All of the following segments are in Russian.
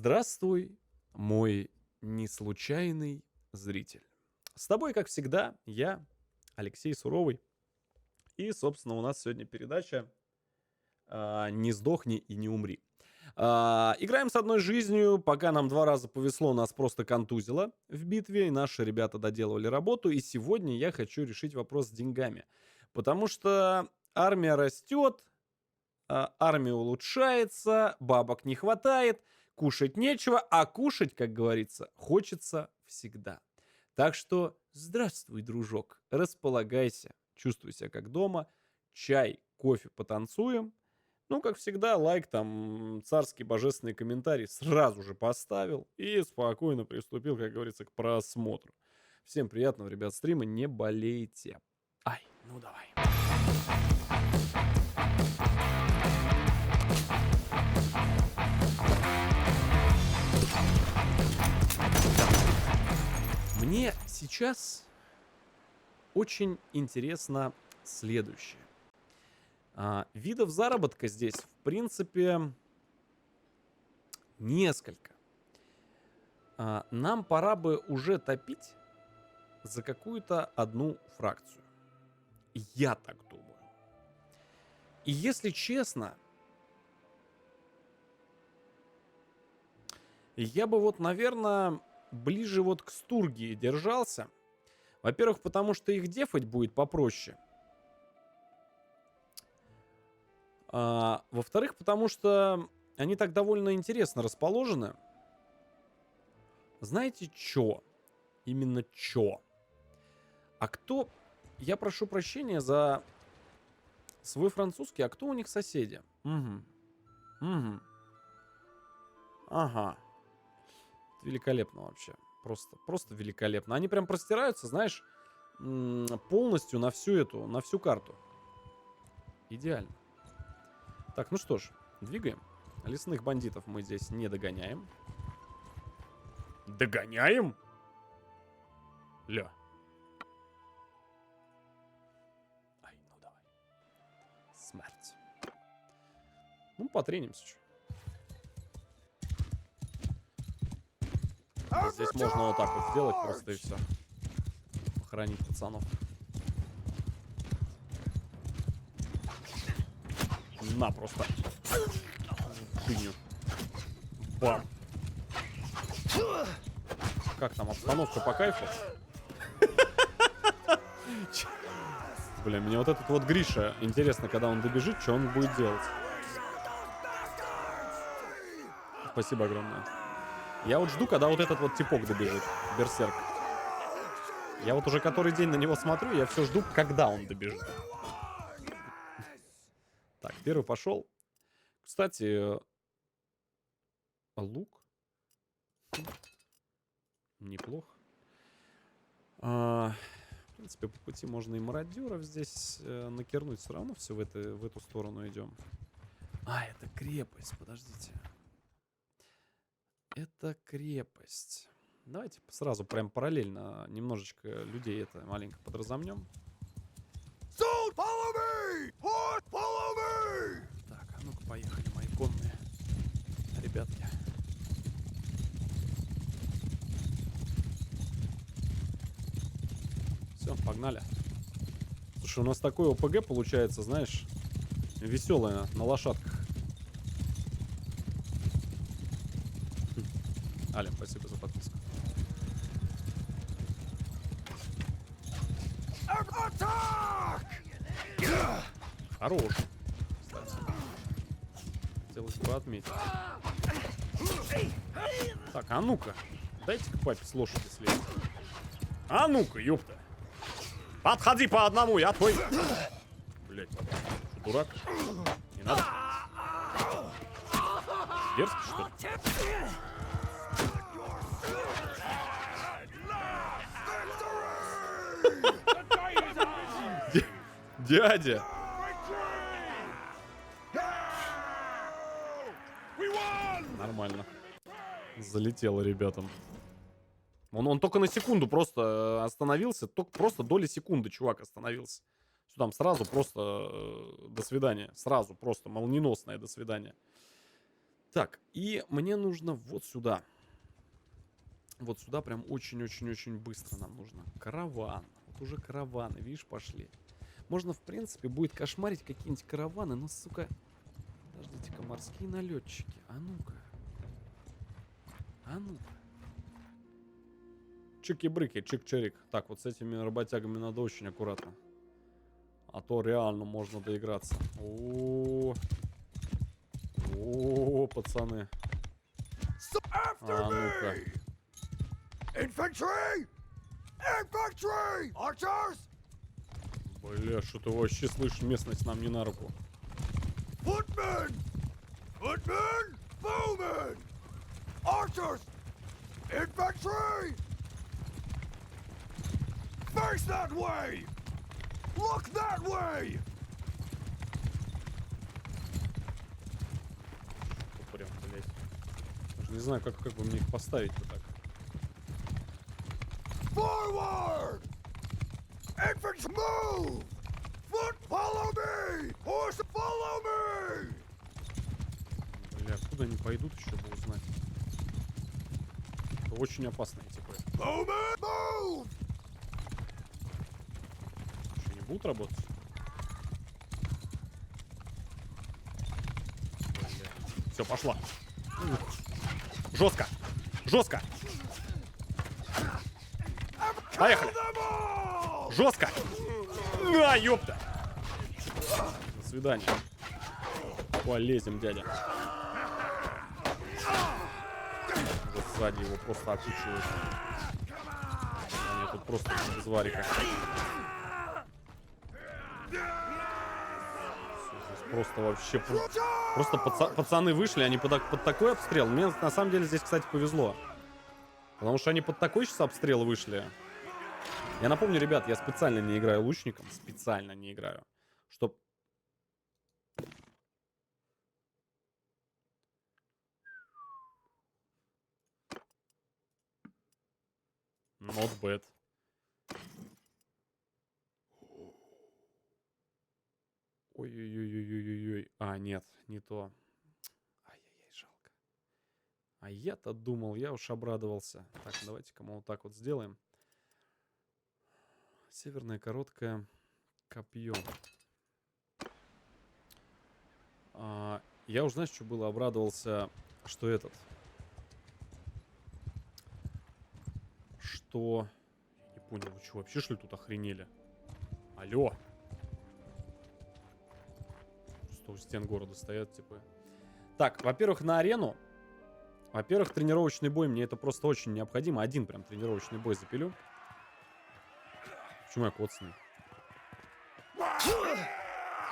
Здравствуй, мой неслучайный зритель. С тобой, как всегда, я, Алексей Суровый. И, собственно, у нас сегодня передача «Не сдохни и не умри». Играем с одной жизнью, пока нам 2 раза повезло, нас просто контузило в битве, и наши ребята доделывали работу. И сегодня я хочу решить вопрос с деньгами. Потому что армия растет, армия улучшается, бабок не хватает, кушать нечего, а кушать, как говорится, хочется всегда. Так что здравствуй, дружок, располагайся, чувствуй себя как дома, чай, кофе, потанцуем. Ну, как всегда, лайк, там, царский божественный комментарий сразу же поставил и спокойно приступил, как говорится, к просмотру. Всем приятного, ребят, стрима, не болейте. Ай, ну давай. Мне сейчас очень интересно следующее. Видов заработка здесь, в принципе, несколько. Нам пора бы уже топить за какую-то одну фракцию. Я так думаю. И если честно, я бы вот, наверное, ближе вот к Стургии держался. Во-первых, потому что их дефать будет попроще. Во-вторых, потому что они так довольно интересно расположены. Знаете, чё? Именно чё? А кто... Я прошу прощения за свой французский. А кто у них соседи? Угу. Ага. Великолепно вообще. Просто великолепно. Они прям простираются, знаешь, полностью на всю карту. Идеально. Так, ну что ж, двигаем. Лесных бандитов мы здесь не догоняем. Догоняем? Ля. Ай, ну давай. Смерть. Ну, потренимся чё. Здесь можно вот так вот сделать просто и все. Похоронить пацанов. На, просто. Хуйню. Бам. Как там, обстановка по кайфу? Бля, мне вот этот вот Гриша, интересно, когда он добежит, что он будет делать. Спасибо огромное. Я вот жду, когда вот этот вот типок добежит. Берсерк. Я вот уже который день на него смотрю, я все жду, когда он добежит. Так, первый пошел. Кстати, лук. Неплохо. В принципе, по пути можно и мародеров здесь накернуть. Все равно все в эту сторону идем. Это крепость, подождите. Это крепость. Давайте сразу прям параллельно немножечко людей это маленько подразомнем. Так, а ну-ка поехали, мои конные ребятки. Все, погнали. Слушай, у нас такой ОПГ получается, знаешь, веселое на лошадках. Аля, спасибо за подписку. Хорош. Хотелось бы отметить. Так, а ну-ка. Дайте-ка папе с лошади слезть. А ну-ка, ёпта. Подходи по одному, я твой... Блять, что, дурак? Не надо. Дерзкий, что ли? Дядя! Нормально. Залетело ребятам. Он только на секунду просто остановился. Только просто доли секунды чувак остановился. Все там сразу просто до свидания. Сразу просто молниеносное до свидания. Так, и мне нужно вот сюда. Вот сюда прям очень-очень-очень быстро нам нужно. Караван. Вот уже караваны, видишь, пошли. Можно, в принципе, будет кошмарить какие-нибудь караваны, но, сука... Подождите-ка, морские налетчики. А ну-ка. А ну-ка. Чики-брыки, чик-чирик. Так, вот с этими работягами надо очень аккуратно. А то реально можно доиграться. О, пацаны. А ну-ка. Бля, что ты вообще слышишь, местность нам не на руку. Footmen! Footmen! Bowmen! Archers! Infantry! Face that way! Look that way! Прям, блять. Даже не знаю, как бы мне их поставить-то так. Forward! Infantry move! Foot follow me! Horse follow me! Бля, куда они пойдут, еще бы узнать. Это очень опасные типы. Bowman move! Еще не будут работать? Все, пошла. Жестко! Жестко! Поехали! Жестко! На, ёпта! До свидания. Полезем, дядя. Уже сзади его просто окучивают. Они тут просто без варика. Просто вообще... Просто пацаны вышли, они под такой обстрел. Мне на самом деле здесь, кстати, повезло. Потому что они под такой сейчас обстрел вышли. Я напомню, ребят, я специально не играю лучником. Специально не играю. Чтоб... Not bad. Ой-ой-ой-ой-ой-ой. А, нет, не то. Ай-яй-яй, жалко. А я-то думал, я уж обрадовался. Так, давайте-ка мы вот так вот сделаем. Северное короткое копье. Я уж, знаешь, что было? Обрадовался, что этот... Что... Я не понял, вы что, вообще, что ли, тут охренели? Алло. Просто у стен города стоят, типа... Так, во-первых, на арену. Во-первых, тренировочный бой. Мне это просто очень необходимо. Один прям тренировочный бой запилю. Почему я коцанный?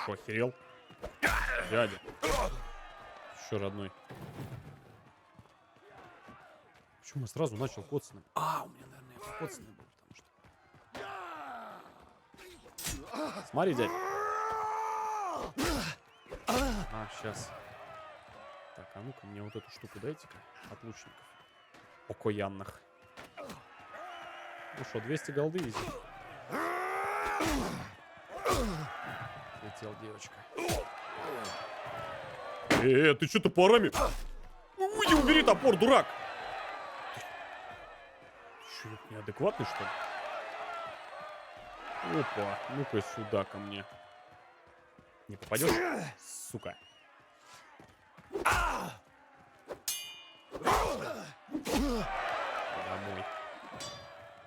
Шо, охерел? Дядя. Еще родной. Почему я сразу начал коцанным? А, у меня, наверное, я коцанный был, потому что... Смотри, дядя. А, сейчас. Так, а ну-ка, мне вот эту штуку дайте-ка от лучников. Окаянных. Ну что, 200 голды изи. Летел девочка. Ты что топорами? Уйди, убери топор, дурак! Ты что, неадекватный, что ли? Опа, ну-ка сюда ко мне. Не попадешь? Сука. Домой.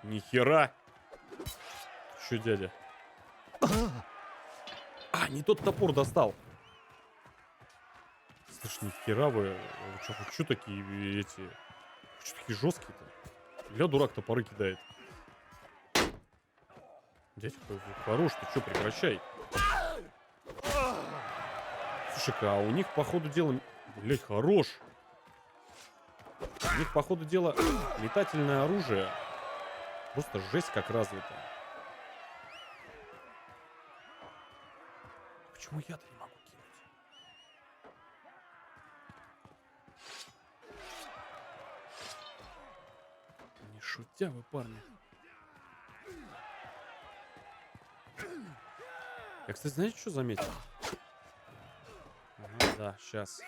Нихера. Че, дядя? А, не тот топор достал. Слышь, нихера вы что такие эти... Что такие жесткие-то? Для дурак топоры кидает. Дядя, хорош, ты что, прекращай. Слушай-ка, а у них, по ходу дела... Блять, хорош. У них, по ходу дела, летательное оружие. Просто жесть как развито. Почему я-то не могу кинуть? Не шутя вы, парни. Я, кстати, знаете, что заметил? Ага, да, сейчас.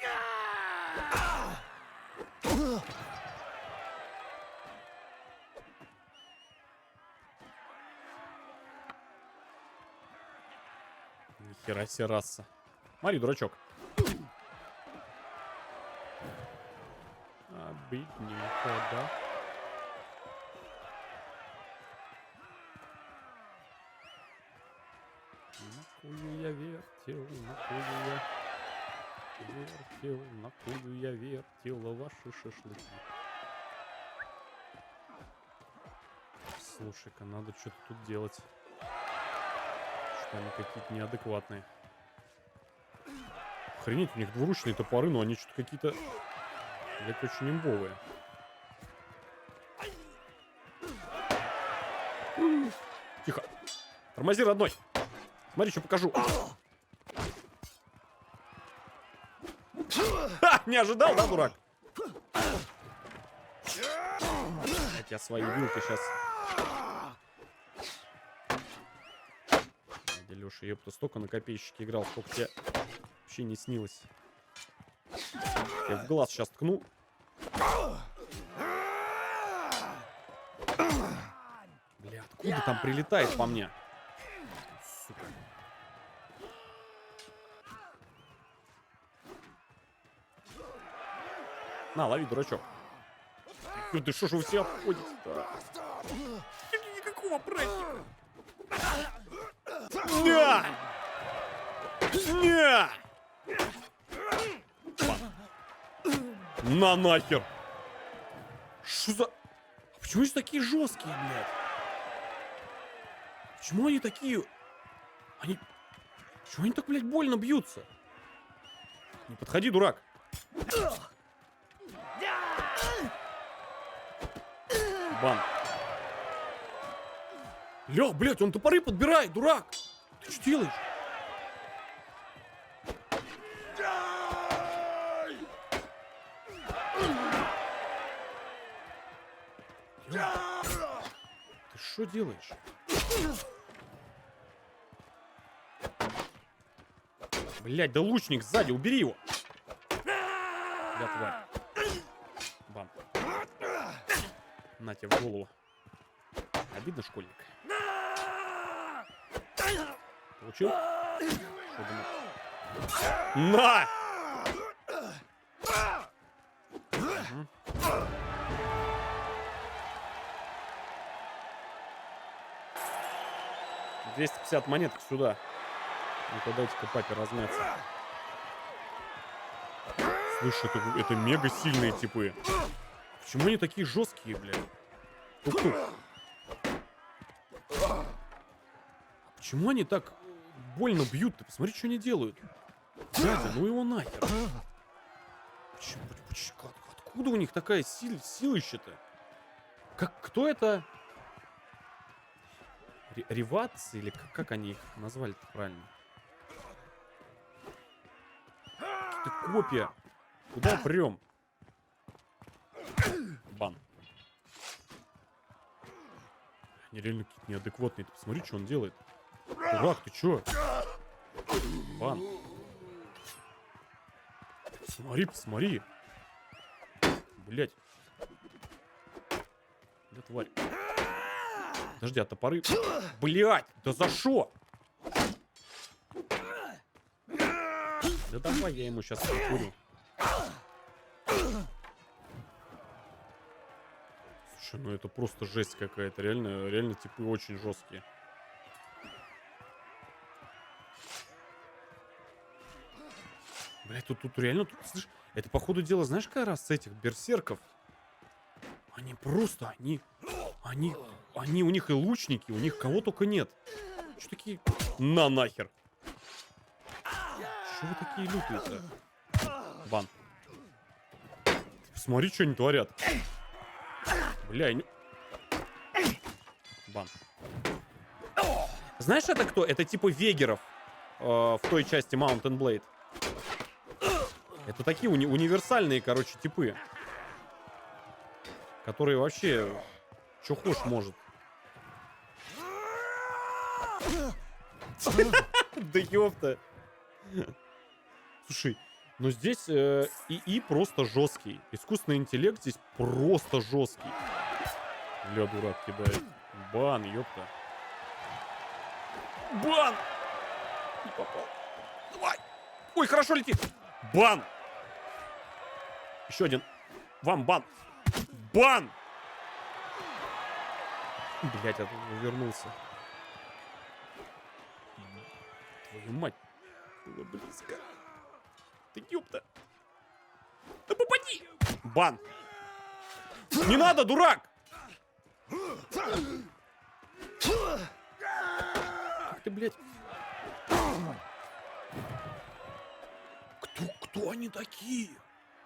Нихера себе раса. Смотри, дурачок. Обидненько, да? На кую я вертел, на кую я вертел, на кую я вертел ваши шашлыки. Слушай-ка, надо что-то тут делать. Что они какие-то неадекватные. Охренеть, у них двуручные топоры, но они что-то какие-то, блядь, очень имбовые. Тихо. Тормози, родной. Смотри, что покажу. Ха! Не ожидал, да, дурак? Я тебя своей вилкой сейчас. Дядя Леша, ёпта, столько на копейщике играл, сколько тебе вообще не снилось. Я в глаз сейчас ткну. Бля, откуда там прилетает по мне? Сука. На, лови, дурачок. Ты что ж вы все обходите-то? Никакого праздника. Ня! Ня! На нахер! Что за... А почему они такие жесткие, блядь? Почему они такие... Почему они так, блядь, больно бьются? Не подходи, дурак. Бан. Ля, блядь, он топоры подбирает, дурак. Ты что делаешь? Ты что делаешь? Блядь, да лучник сзади, убери его. Бля, тварь. Бам. На тебе в голову. Обидно, школьник. Получил? Что думал? На! Угу. 250 монеток сюда. Ну-ка, дайте-ка папе размяться. Слушай, это мега сильные типы. Почему они такие жесткие, блядь? Тук-тук. Почему они так больно бьют? Ты посмотри, что они делают. Дядя, ну его нахер. Откуда у них такая силища-то? Кто это? Ревац? Или как они их назвали-то правильно? Какие-то копья. Куда прям? Бан. Они реально какие-то неадекватные. Ты посмотри, что он делает. Дурак, ты чё? Бан. Посмотри. Блять. Да тварь. Подожди, а топоры... Блять, да за шо? Да давай я ему сейчас прикурю. Слушай, ну это просто жесть какая-то. Реально типы очень жесткие. Блять, тут реально, слышь, это походу дела, знаешь, как раз с этих берсерков. Они просто, у них и лучники, у них кого только нет. Что такие? На нахер. Что вы такие лютые-то? Бан. Посмотри, что они творят. Бля, Бан. Знаешь, это кто? Это типа вегеров в той части Mountain Blade. Это такие универсальные, короче, типы. Которые вообще... Что хочешь может. Да ёпта. Слушай, Но здесь ИИ просто жесткий. Искусственный интеллект здесь просто жесткий. Ля, дурак кидает. Бан, ёпта. Бан! Не попал. Давай! Ой, хорошо летит! Бан! Еще один. Вам бан! Бан! Блять, я вернулся. Твою мать. Было близко. Ты ёпта. Да попади! Бан! Не надо, дурак! Как ты, блядь? Кто они такие?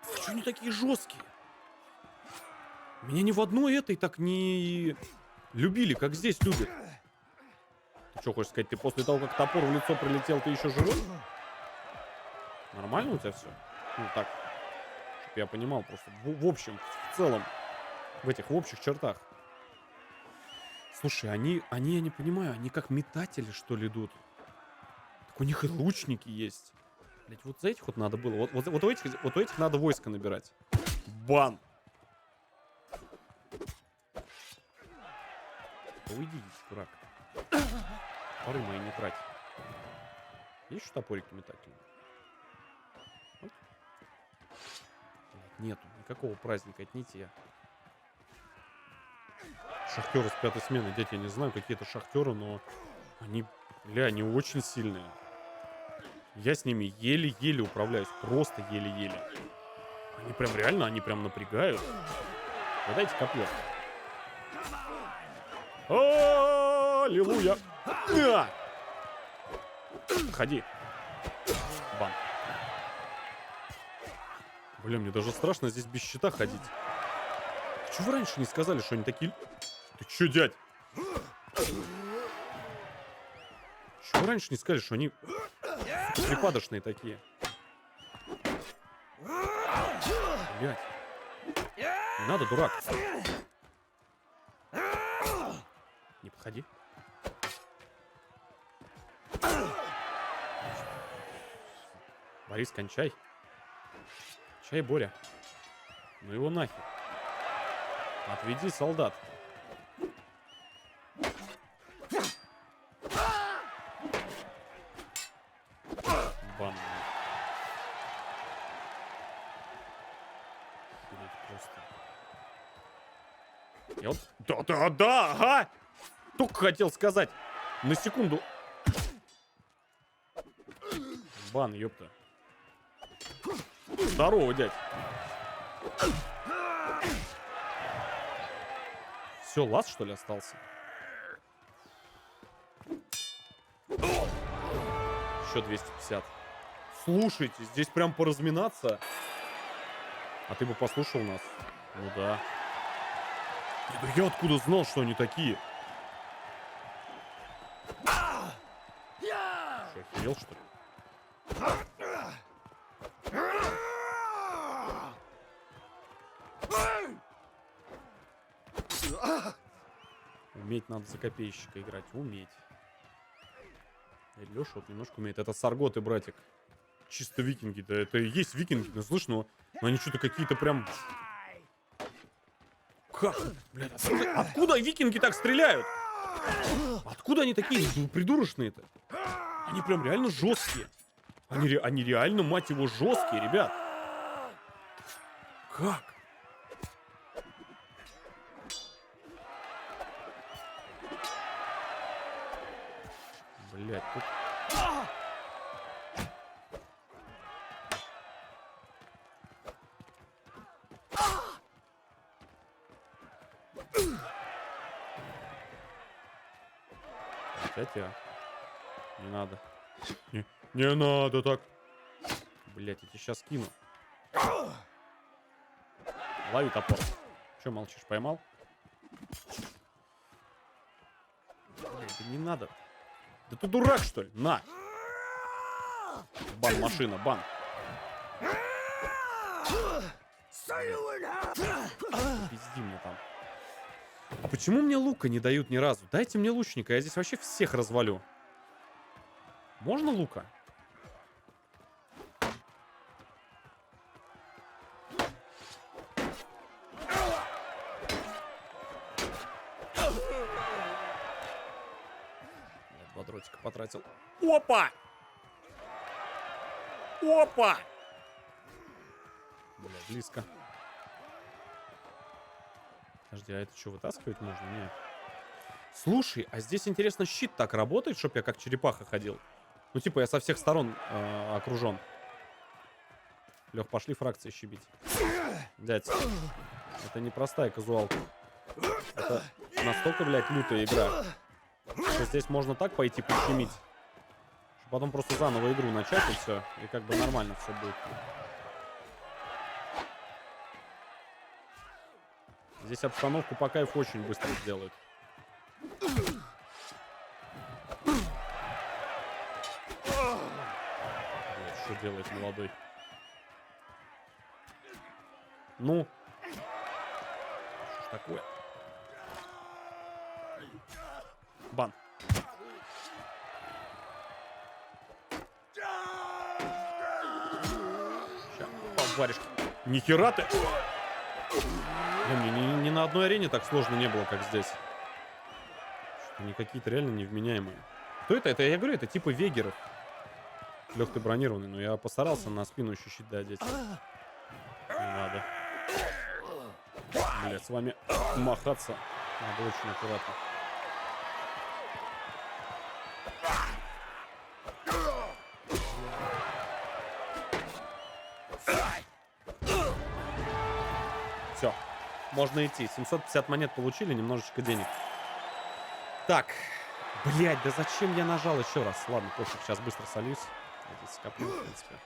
Почему они такие жесткие? Меня ни в одной этой так не любили, как здесь любят. Ты что хочешь сказать, ты после того, как топор в лицо прилетел, ты еще живой? Нормально у тебя все? Ну так, чтобы я понимал просто в общем, в целом, в этих в общих чертах. Слушай, они, я не понимаю, они как метатели, что ли, идут? Так у них и лучники есть. Блять, вот за этих вот надо было. Вот у этих надо войско набирать. Бан! Да уйди, дурак. Топоры мои не трать. Есть еще топорики метательные? Вот. Нету. Никакого праздника, это не те. Шахтеры с 5-й смены, дядь, я не знаю, какие-то шахтеры, но они, бля, они очень сильные. Я с ними еле-еле управляюсь, просто еле-еле. Они прям реально, они прям напрягают. Да дайте копье. Аллилуйя. Ходи. Бан. Бля, мне даже страшно здесь без щита ходить. Чего вы раньше не сказали, что они такие... Ты чё, дядь? Чего вы раньше не сказали, что они припадочные такие? Блядь. Не надо, дурак. Не подходи. Борис, кончай. Кончай, Боря. Ну его нахер. Отведи солдат. Бан. Просто. Я вот... Да, ага! Только хотел сказать. На секунду. Бан, ёпта. Здорово, дядь. Все, лаз, что ли, остался? Еще 250. Слушайте, здесь прям поразминаться. А ты бы послушал нас? Ну да. Да я откуда знал, что они такие? Что, охерел, что ли? Уметь надо за копейщика играть. Уметь. Леша вот немножко умеет. Это Сарготы, братик. Чисто викинги. Да это и есть викинги. Ну, слышь, но они что-то какие-то прям... Как? Блядь, откуда викинги так стреляют? Откуда они такие придурочные-то? Они прям реально жесткие. Они реально, мать его, жесткие, ребят. Как? Блядь, тут... Хотя... Не надо. Не надо так. Блядь, я тебе сейчас кину. Лови топор. Че молчишь, поймал? Блядь, да не надо. Да ты дурак, что ли? На! Бан, машина, бан. Пизди мне там. А почему мне лука не дают ни разу? Дайте мне лучника, я здесь вообще всех развалю. Можно лука? дротика потратил. Опа! Опа! Бля, близко. Подожди, а это что, вытаскивать можно? Нет. Слушай, а здесь, интересно, щит так работает, чтоб я как черепаха ходил? Ну, типа, я со всех сторон окружен. Лех, пошли фракции щебить. Дядь, это непростая казуалка. Это настолько, блядь, лютая игра, что здесь можно так пойти пощемить, что потом просто заново игру начать и все. И как бы нормально все будет. Здесь обстановку по кайфу очень быстро сделают. Что делает молодой? Ну? Что ж такое? Бан. Ща, варежка. Нихера ты! Бля, мне ни на одной арене так сложно не было, как здесь. Что-то они какие-то реально невменяемые. Кто это? Это, я говорю, это типа вегеров. Лех, ты бронированный, но я постарался на спину еще щит одеть. Не надо. Бля, с вами махаться надо очень аккуратно. Все, можно идти. 750 монет получили, немножечко денег. Так, блядь, да зачем я нажал еще раз? Ладно, пофиг, сейчас быстро сольюсь. Я здесь скоплю, в принципе.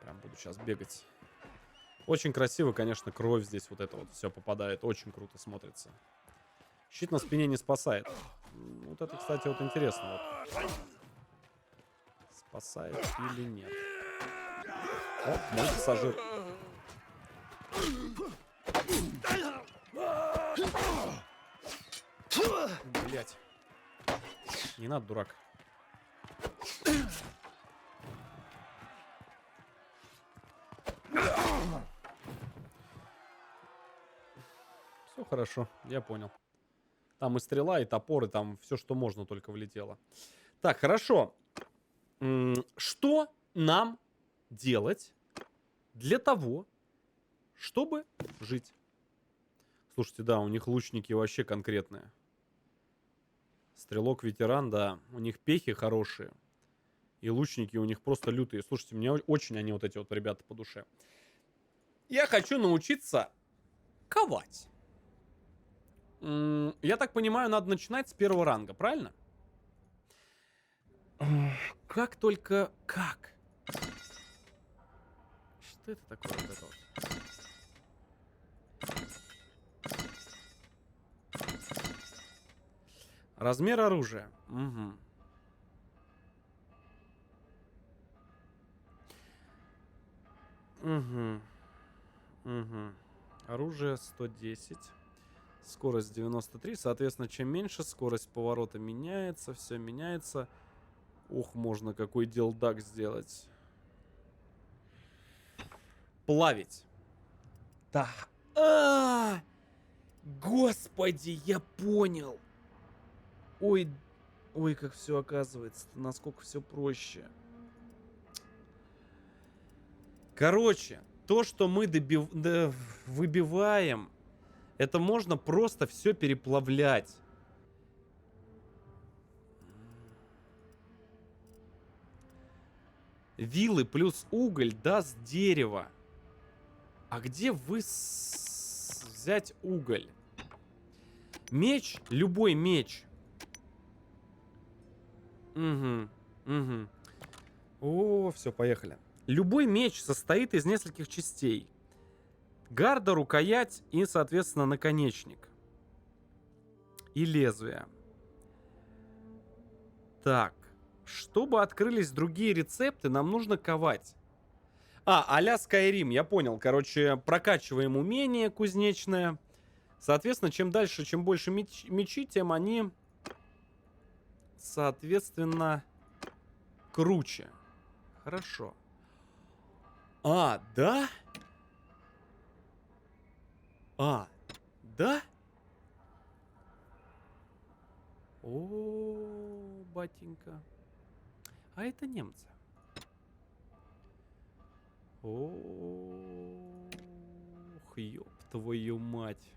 Прям буду сейчас бегать. Очень красиво, конечно, кровь здесь вот это вот все попадает. Очень круто смотрится. Щит на спине не спасает. Вот это, кстати, вот интересно. Вот. Спасает или нет? О, мой пассажир. Блять. Не надо, дурак. Все хорошо, я понял. Там и стрела, и топор, и там все, что можно, только влетело. Так, хорошо. Что нам делать для того, чтобы жить? Слушайте, да, у них лучники вообще конкретные. Стрелок-ветеран, да. У них пехи хорошие. И лучники у них просто лютые. Слушайте, мне очень они вот эти вот ребята по душе. Я хочу научиться ковать. Я так понимаю, надо начинать с первого ранга, правильно? Как только... Как? Что это такое вот это вот? Размер оружия. Угу. Угу. Угу. Оружие 110. Скорость 93. Соответственно, чем меньше, скорость поворота меняется. Все меняется. Ух, можно какой делдак сделать. Плавить. Да. Господи, я понял. Ой, ой, как все оказывается, насколько все проще. Короче, то, что мы выбиваем, это можно просто все переплавлять. Вилы плюс уголь даст дерево. А где взять уголь? Меч, любой меч. Угу, угу. О, все, поехали. Любой меч состоит из нескольких частей. Гарда, рукоять и, соответственно, наконечник. И лезвие. Так. Чтобы открылись другие рецепты, нам нужно ковать. А-ля Skyrim, я понял. Короче, прокачиваем умение кузнечное. Соответственно, чем дальше, чем больше мечи, тем они, соответственно, круче. Хорошо. А, да? А, Да? О, батенька. А это немцы. Ох, ёб твою мать.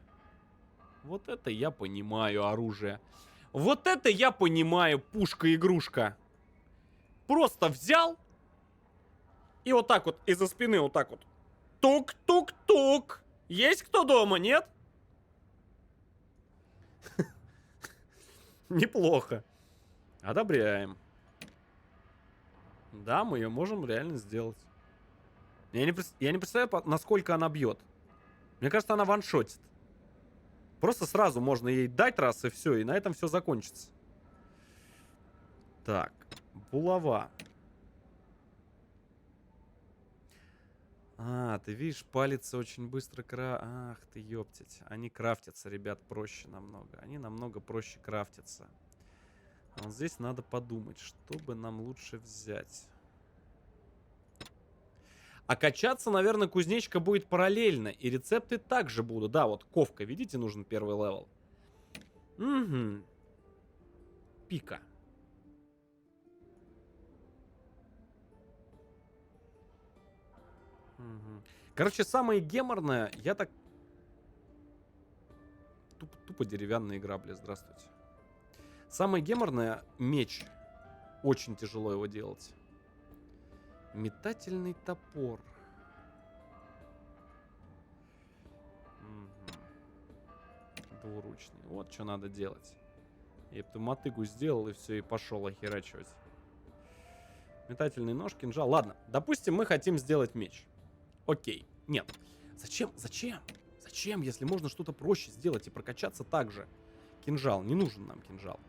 Вот это я понимаю оружие. Вот это я понимаю, пушка-игрушка. Просто взял и вот так вот из-за спины вот так вот. Тук-тук-тук. Есть кто дома, нет? Неплохо. Одобряем. Да, мы ее можем реально сделать. Я не представляю, насколько она бьет. Мне кажется, она ваншотит. Просто сразу можно ей дать раз и все, и на этом все закончится. Так, булава. А, ты видишь, палец очень быстро Ах ты, ёптить. Они крафтятся, ребят, проще намного. Они намного проще крафтятся. А вот здесь надо подумать, что бы нам лучше взять. А качаться, наверное, кузнечка будет параллельно. И рецепты также будут. Да, вот ковка, видите, нужен первый левел. Угу. Пика. Угу. Короче, самое геморное, я так... Тупо деревянные грабли, здравствуйте. Самое геморное — меч. Очень тяжело его делать. Метательный топор. Двуручный. Вот что надо делать. Я эту мотыгу сделал и все, и пошел охерачивать. Метательный нож, кинжал. Ладно, допустим, мы хотим сделать меч. Окей. Нет. Зачем? Зачем? Зачем, если можно что-то проще сделать и прокачаться так же? Кинжал. Не нужен нам кинжал.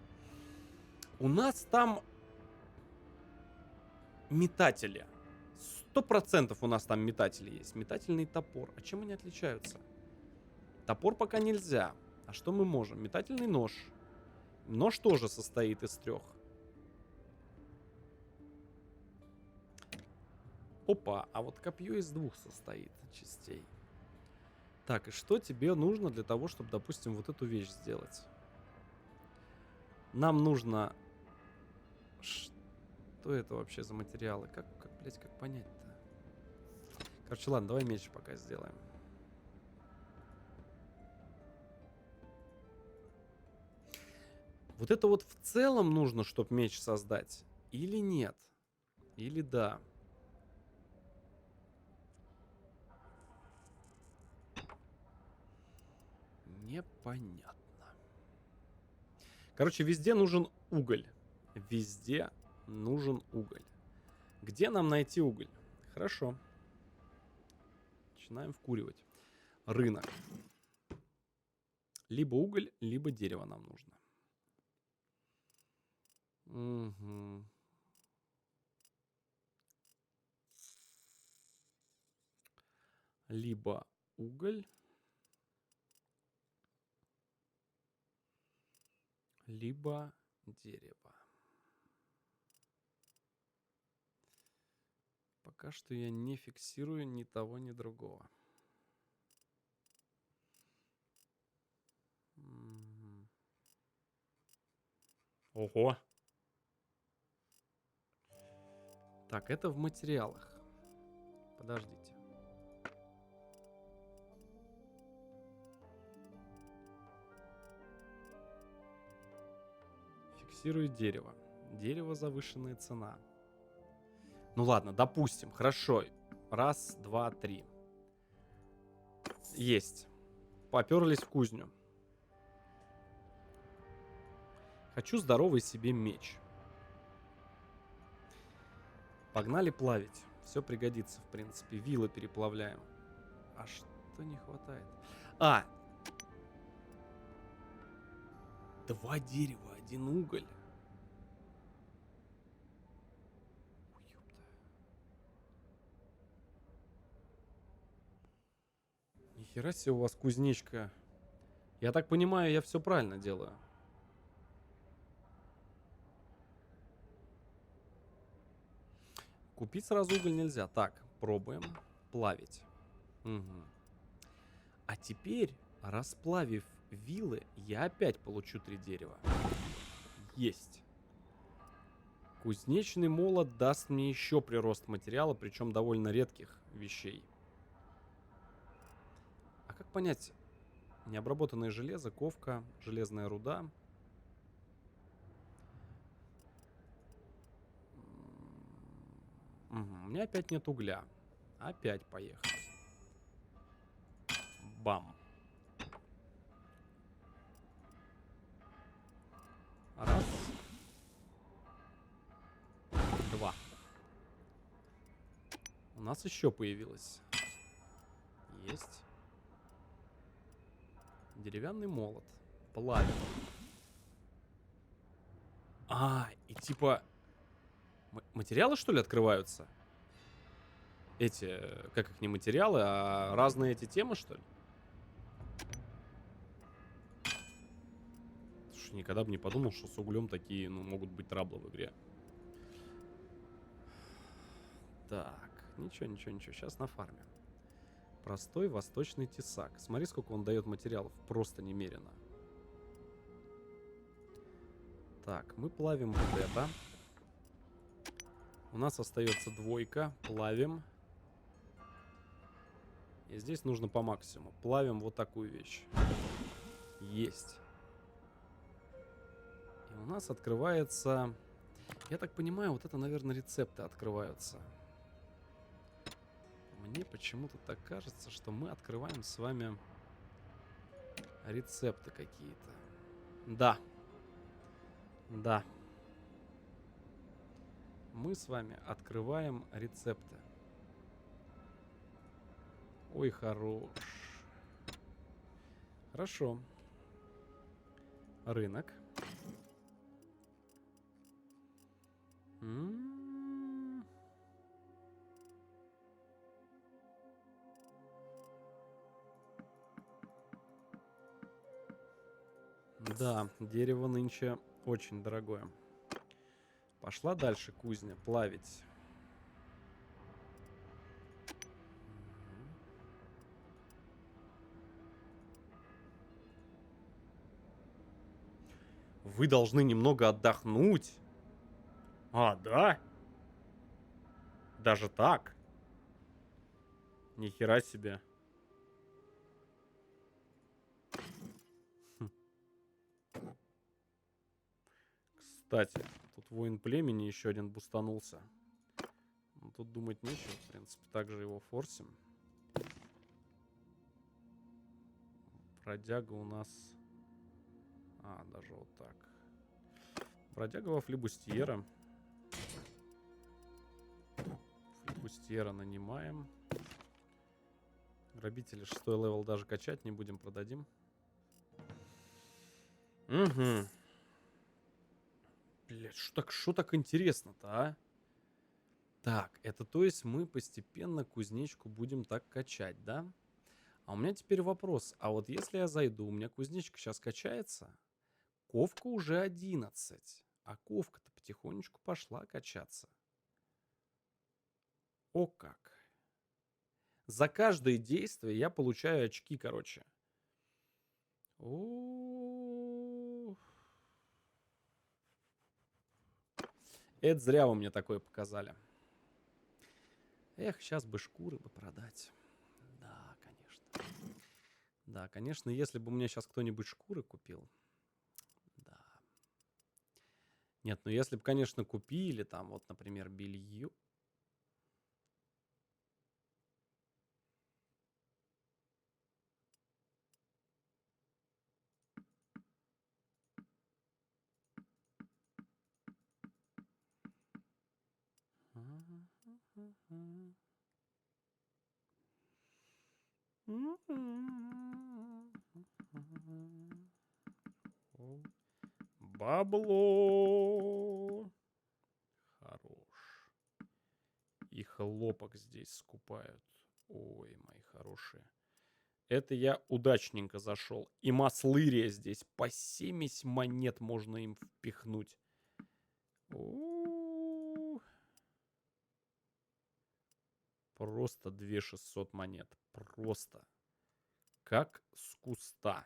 У нас там метатели. 100% у нас там метатели есть. Метательный топор. А чем они отличаются? Топор пока нельзя. А что мы можем? Метательный нож. Нож тоже состоит из 3. Опа, а вот копье из 2 состоит частей. Так, и что тебе нужно для того, чтобы, допустим, вот эту вещь сделать? Нам нужно... Что это вообще за материалы? Блять, как понять-то? Короче, ладно, давай меч пока сделаем. Вот это вот в целом нужно, чтобы меч создать? Или нет? Или да? Непонятно. Короче, везде нужен уголь. Везде нужен уголь. Где нам найти уголь? Хорошо. Начинаем вкуривать. Рынок. Либо уголь, либо дерево нам нужно. Угу. Либо уголь, либо дерево. Пока что я не фиксирую ни того, ни другого. Ого. Так, это в материалах. Подождите. Фиксирую дерево. Дерево — завышенная цена. Ну ладно, допустим. Хорошо. 1, 2, 3. Есть. Поперлись в кузню. Хочу здоровый себе меч. Погнали плавить. Все пригодится, в принципе. Вилы переплавляем. А что не хватает? А! 2 дерева, 1 уголь. Ой, ёпта. Нихера себе у вас кузнечка. Я так понимаю, я все правильно делаю. Купить сразу уголь нельзя. Так, пробуем плавить. Угу. А теперь Расплавив вилы, я опять получу 3 дерева. Есть. Кузнечный молот даст мне еще прирост материала, причем довольно редких вещей. А как понять? Необработанное железо, ковка, железная руда. Угу, у меня опять нет угля. Опять поехали. Бам. Раз. Два. У нас еще появилось. Есть. Деревянный молот. Плавим. И типа... Материалы, что ли, открываются? Эти, как их, не материалы, а разные эти темы, что ли? Слушай, никогда бы не подумал, что с углем такие, ну, могут быть траблы в игре. Так, ничего. Сейчас нафармим. Простой восточный тесак. Смотри, сколько он дает материалов. Просто немерено. Так, мы плавим вот это. У нас остается двойка. Плавим. И здесь нужно по максимуму. Плавим вот такую вещь. Есть. И у нас открывается... Я так понимаю, вот это, наверное, рецепты открываются. Мне почему-то так кажется, что мы открываем с вами рецепты какие-то. Да. Да. Мы с вами открываем рецепты. Ой, хорош. Хорошо. Рынок. Да, дерево нынче очень дорогое. Пошла дальше кузня плавить. Вы должны немного отдохнуть. Да? Даже так? Ни хера себе. Кстати, тут воин племени еще один бустанулся. Ну, тут думать нечего, в принципе. Также его форсим. Бродяга у нас... даже вот так. Бродяга во флибустьера. Флибустьера нанимаем. Грабители 6 левел даже качать не будем, продадим. Угу. Блять, что так интересно-то, а? Так, это то есть мы постепенно кузнечку будем так качать, да? А у меня теперь вопрос. А вот если я зайду, у меня кузнечка сейчас качается, ковка уже 11. А ковка-то потихонечку пошла качаться. О как. За каждое действие я получаю очки, короче. Это зря вы мне такое показали. Эх, сейчас бы шкуры бы продать. Да, конечно. Да, конечно, если бы у меня сейчас кто-нибудь шкуры купил. Да. Нет, ну если бы, конечно, купили там, вот, например, белье. Бабло. Хорош. И хлопок здесь скупают. Ой, мои хорошие. Это я удачненько зашел. И маслырия здесь. По 70 монет можно им впихнуть. Просто 2600 монет. Просто. как с куста.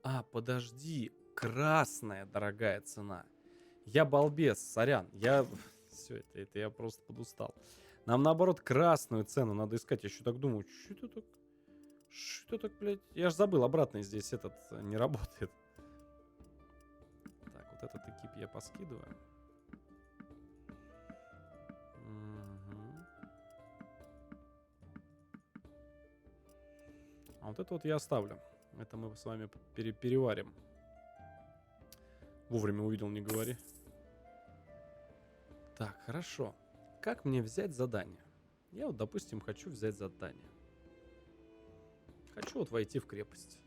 А, подожди. Красная дорогая цена. Я балбес, сорян. Я... Все, это я просто подустал. Нам, наоборот, красную цену надо искать. Я еще так думаю, что это так... Что так, блядь? Я ж забыл, обратно здесь этот не работает. Так, вот этот экип я поскидываю. Мгм. А вот это вот я оставлю. Это мы с вами переварим. Вовремя увидел, не говори. Так, хорошо. Как мне взять задание? Я вот, допустим, хочу взять задание. Хочу вот войти в крепость.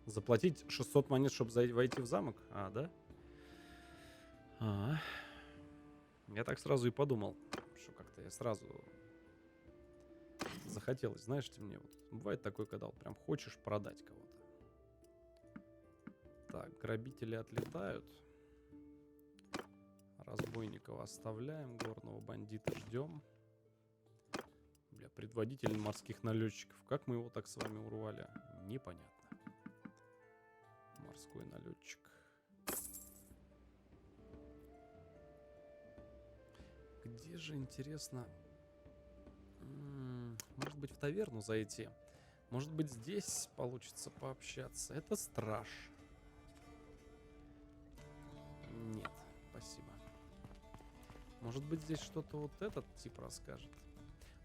Заплатить 600 монет, чтобы войти в замок? А, да? Я так сразу и подумал, что как-то я сразу захотелось, знаешь, мне вот бывает такое, когда вот прям хочешь продать кого-то. Так, грабители отлетают. Разбойников оставляем, горного бандита ждем. Бля, предводитель морских налетчиков. Как мы его так с вами урвали? Непонятно. Морской налетчик. Где же, интересно... Может быть, в таверну зайти? Может быть, здесь получится пообщаться? Это страж. Нет, спасибо. Может быть, здесь что-то вот этот тип расскажет.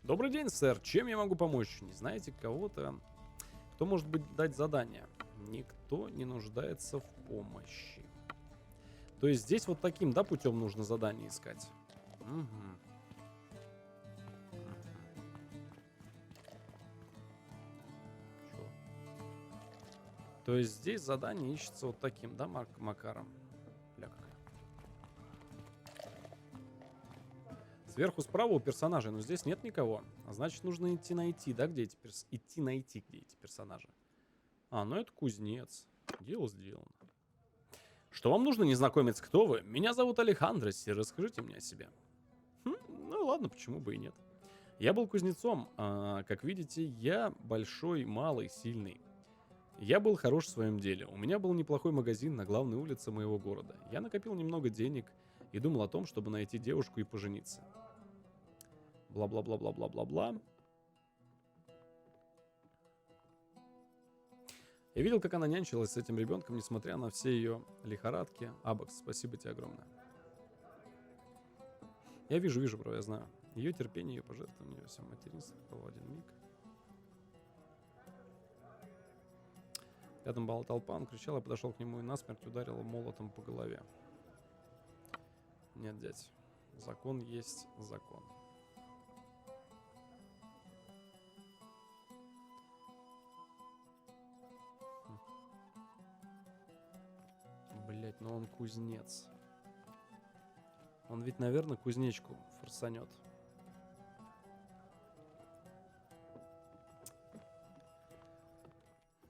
Добрый день, сэр. Чем я могу помочь? Не знаете кого-то, кто может быть дать задание? Никто не нуждается в помощи. То есть здесь вот таким, да, путем нужно задание искать? Угу. То есть здесь задание ищется вот таким, да, макаром? Бля, какая. Сверху справа у персонажей, но здесь нет никого. А значит, нужно идти найти, да, где эти где эти персонажи. А, ну это кузнец. Дело сделано. Что вам нужно, незнакомец? Кто вы? Меня зовут Алехандрос, и расскажите мне о себе. Ну ладно, почему бы и нет. Я был кузнецом. Как видите, я большой, малый, сильный. Я был хорош в своем деле. У меня был неплохой магазин на главной улице моего города. Я накопил немного денег и думал о том, чтобы найти девушку и пожениться. Бла-бла-бла-бла-бла-бла-бла. Я видел, как она нянчилась с этим ребенком, несмотря на все ее лихорадки. Абакс, спасибо тебе огромное. Я вижу, бро, я знаю. Ее терпение, ее пожертвование, все материнство в один миг. Рядом была толпа, он кричал, я подошел к нему и насмерть ударил молотом по голове. Нет, дядь, закон есть закон. Блять, ну он кузнец. Он ведь, наверное, кузнечку форсанет.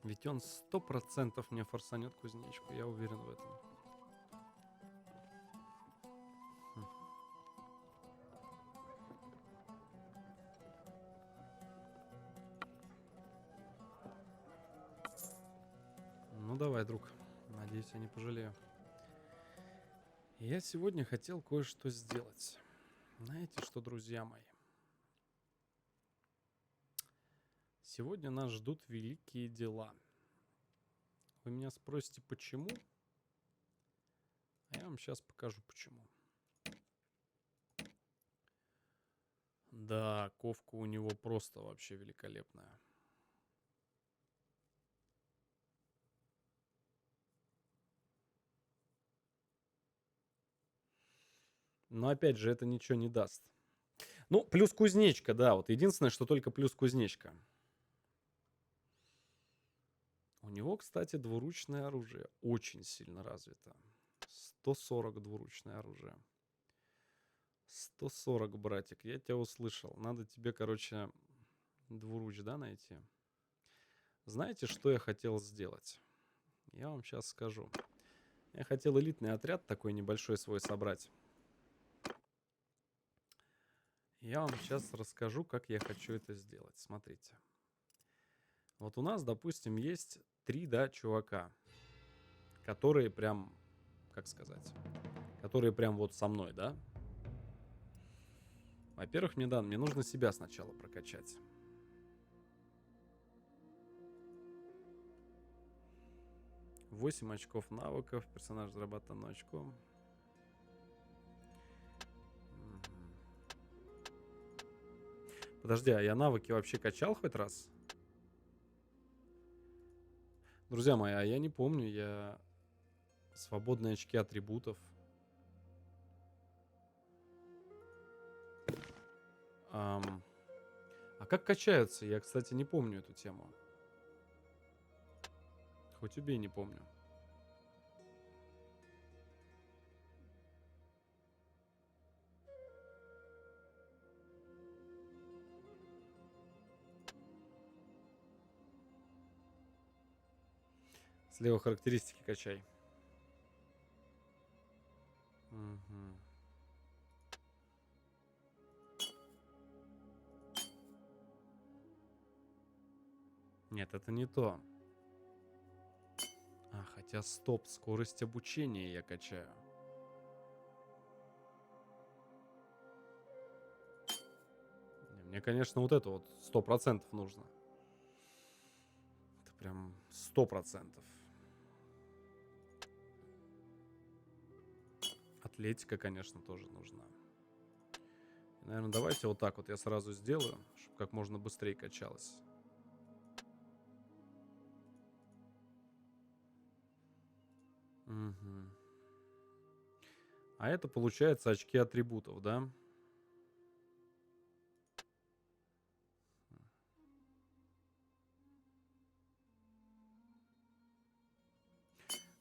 Ведь он 100% мне форсанет кузнечку, я уверен в этом. Ну давай, друг. Надеюсь, я не пожалею. Я сегодня хотел кое-что сделать. Знаете что, друзья мои? Сегодня нас ждут великие дела. Вы меня спросите, почему? А я вам сейчас покажу, почему. Да, ковка у него просто вообще великолепная. Но опять же, это ничего не даст. Ну, плюс кузнечка, да. Вот единственное, что только плюс кузнечка. У него, кстати, двуручное оружие очень сильно развито. 140 двуручное оружие. 140, братик, я тебя услышал. Надо тебе, короче, двуруч, да, найти. Знаете, что я хотел сделать? Я вам сейчас скажу. Я хотел элитный отряд такой небольшой свой собрать. Я вам сейчас расскажу, как я хочу это сделать. Смотрите. Вот у нас, допустим, есть 3, да, чувака, которые прям, как сказать, которые прям вот со мной, да. Во-первых, мне нужно себя сначала прокачать. Восемь очков навыков, персонаж зарабатывает 1 очко. Подожди, а я навыки вообще качал хоть раз? Друзья мои, а я не помню, я свободные очки атрибутов. А как качаются? Я, кстати, не помню эту тему. Хоть убей, не помню. Слева характеристики качай. Угу. Нет, это не то. А, хотя стоп, скорость обучения я качаю. Мне, конечно, вот это вот 100% нужно. Это прям 100%. Атлетика, конечно, тоже нужна. И, наверное, давайте вот так вот я сразу сделаю, чтобы как можно быстрее качалось. Угу. А это получается очки атрибутов, да?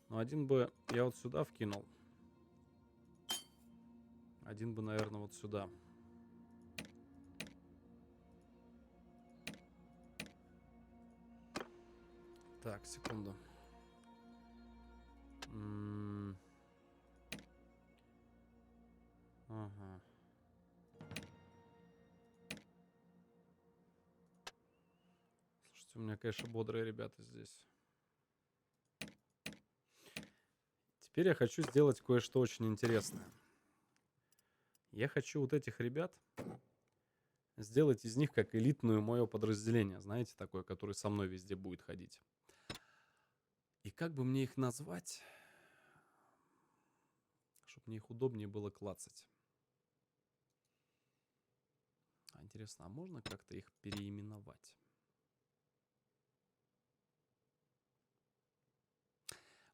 Ну, один бы я вот сюда вкинул. Один бы, наверное, вот сюда. Так, секунду. Ага. Слушайте, у меня, конечно, бодрые ребята здесь. Теперь я хочу сделать кое-что очень интересное. Я хочу вот этих ребят сделать из них как элитную мое подразделение. Знаете, такое, которое со мной везде будет ходить. И как бы мне их назвать, чтобы мне их удобнее было клацать? Интересно, а можно как-то их переименовать?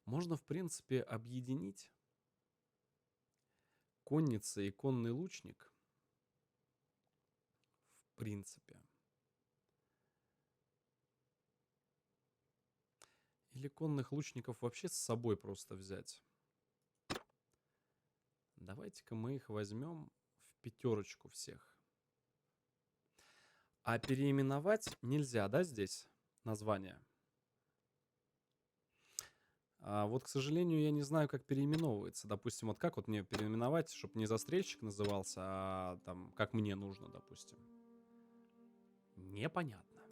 Можно, в принципе, объединить конница и конный лучник. В принципе. Или конных лучников вообще с собой просто взять. Давайте-ка мы их возьмем в 5 всех. А переименовать нельзя, да, здесь название? А вот, к сожалению, я не знаю, как переименовывается. Допустим, вот как вот мне переименовать, чтобы не застрельщик назывался, а там, как мне нужно, допустим. Непонятно.